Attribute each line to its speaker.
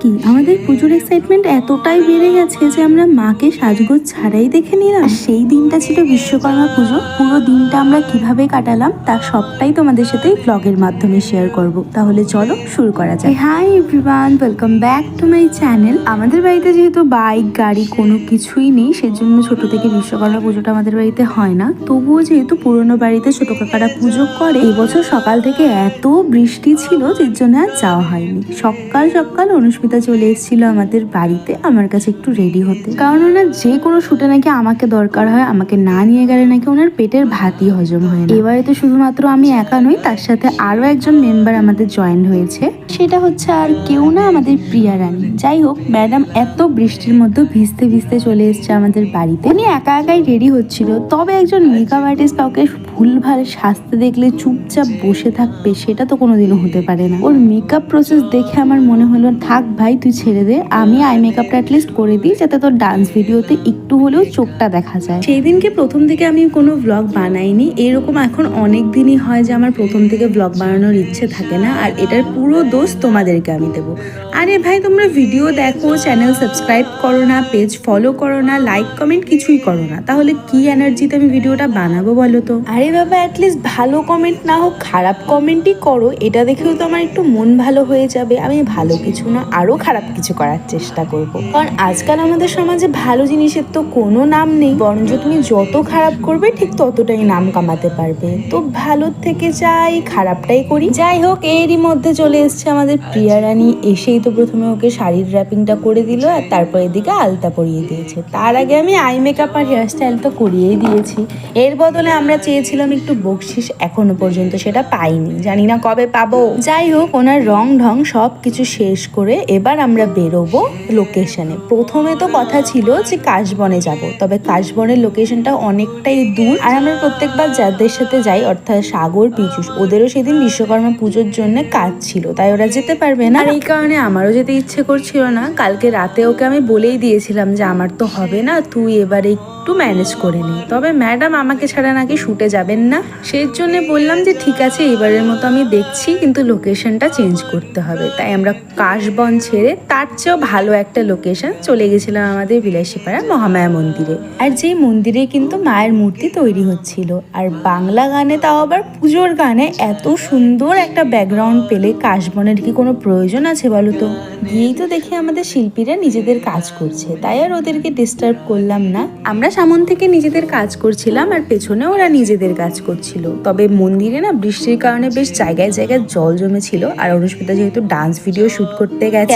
Speaker 1: কি আমাদের পুজোর এক্সাইটমেন্ট এতটাই বেড়ে গেছে যে আমরা মাকে সাজগোজ ছাড়াই দেখে নিলাম। সেই দিনটা ছিল বিশ্বকর্মা পুজো। পুরো দিনটা আমরা কিভাবে কাটালাম তার সবটাই তোমাদের সাথে ব্লগের মাধ্যমে শেয়ার করব। তাহলে চলো শুরু করা যায়। Hi everyone, welcome back to my channel. আমাদের বাড়িতে যেহেতু বাইক গাড়ি কোনো কিছুই নেই, সেজন্য ছোট থেকে বিশ্বকর্মা পুজোটা আমাদের বাড়িতে হয় না। তবুও যেহেতু পুরোনো বাড়িতে ছোট কাকারা পুজো করে, এবছর সকাল থেকে এত বৃষ্টি ছিল যার জন্য আর যাওয়া হয়নি। সকাল সকাল অনুস্মিতা চলে এসেছিল আমাদের বাড়িতে আমার কাছে একটু রেডি হতে, কারণ ওনার যে কোনো শুটে নাকি আমাকে দরকার হয়, আমাকে না নিয়ে গেলে নাকি ওনার পেটের ভাতই হজম হয় না। এবারে তো শুধুমাত্র আমি একা নই, তার সাথে আরো একজন মেম্বার আমাদের জয়েন হয়েছে, সেটা হচ্ছে আর কেউ না, আমাদের প্রিয়া রানী। যাই হোক, ম্যাডাম এত বৃষ্টির মধ্যে ভিজতে ভিজতে চলে এসছে আমাদের বাড়িতে। উনি একা একাই রেডি হচ্ছিল, তবে একজন মেকআপ আর্টিস্ট কাউকে ভুলভাল সাজতে দেখলে চুপচাপ বসে থাকবে সেটা তো কোনোদিনও হতে পারে না। ওর মেকআপ প্রসেস দেখে আমার মনে হলো, থাক ভাই তুই ছেড়ে দে, আমি আই মেকআপটা অ্যাটলিস্ট করে দিই যাতে তোর ডান্স ভিডিওতে একটু হলেও চোখটা দেখা যায়। সেই দিনকে প্রথম থেকে আমি কোনো ব্লগ বানাইনি। এরকম এখন অনেক দিনই হয় যে আমার প্রথম থেকে ব্লগ বানানোর ইচ্ছে থাকে না, আর এটার পুরো দোষ তোমাদেরকে আমি দেবো। আরে ভাই, তোমরা ভিডিও দেখো, চ্যানেল সাবস্ক্রাইব করো না, পেজ ফলো করো না, লাইক কমেন্ট কিছুই করো না, তাহলে কি এনার্জিতে আমি ভিডিওটা বানাবো বলো তো? আরে বাবা, অ্যাটলিস্ট ভালো কমেন্ট না হোক খারাপ কমেন্টই করো, এটা দেখেও তো আমার একটু মন ভালো হয়ে যাবে। আমি ভালো কিছু না আরো খারাপ কিছু করার চেষ্টা করব, কারণ আজকাল আমাদের সমাজে ভালো জিনিসের তো কোনো নাম নেই, বরঞ্চ তুমি যত খারাপ করবে ঠিক ততটাই নাম কামাতে পারবে। তো ভালোর থেকে চাই খারাপটাই করি। যাই হোক, এরই মধ্যে চলে এসছে আমাদের প্রিয়া রানী। এসেই তো প্রথমে ওকে শাড়ির র্যাপিংটা করে দিল, আর তারপর এদিকে আলতা পরিয়ে দিয়েছে। তার আগে আমি আই মেকআপ আর হেয়ারস্টাইল তো করিয়েই দিয়েছি। এর বদলে আমরা চেয়েছিলাম একটু বকশিস, এখনো পর্যন্ত সেটা পাইনি, জানি না কবে পাবো। যাই হোক, ওনার রং ঢং সব কিছু শেষ করে এবার আমরা বেরোবো লোকেশনে। প্রথমে তো কথা ছিল যে কাশবনে যাব, তবে কাশবনের লোকেশনটা অনেকটাই দূর, আর আমরা প্রত্যেকবার যাদের সাথে যাই অর্থাৎ সাগর পিচুস, ওদেরও সেদিন বিশ্বকর্মা পুজোর জন্য কাজ ছিল, তাই ওরা যেতে পারবে না। আর এই কারণে আমারও যেতে ইচ্ছে করছিল না। কালকে রাতে ওকে আমি বলেই দিয়েছিলাম যে আমার তো হবে না, তুই এবারে একটু ম্যানেজ করে নি। তবে ম্যাডাম আমাকে ছাড়া নাকি শুটে যাবেন না, সেই জন্য বললাম যে ঠিক আছে, এবারের মতো আমি দেখছি, কিন্তু লোকেশনটা চেঞ্জ করতে হবে। তাই আমরা কাশবন ছেড়ে তার চেয়েও ভালো একটা লোকেশন চলে গেছিলাম আমাদের বিলাসীপাড়া মহামায়া মন্দিরে। আর যেই মন্দিরে কিন্তু মায়ের মূর্তি তৈরি হচ্ছিল, আর বাংলা গানে, তাও আবার পুজোর গানে, এত সুন্দর একটা ব্যাকগ্রাউন্ড পেলে কাশবনের কি কোনো প্রয়োজন আছে বলো তো? গিয়েই তো দেখি আমাদের শিল্পীরা নিজেদের কাজ করছে, তাই আর ওদেরকে ডিস্টার্ব করলাম না। আমরা সামন থেকে নিজেদের কাজ করছিলাম, আর পেছনে ওরা নিজেদের কাজ করছিল। তবে মন্দিরে না বৃষ্টির কারণে বেশ জায়গায় জায়গায় জল জমেছিল, আর অনুস্মিতা যেহেতু ডান্স ভিডিও শুট করতে গেছে,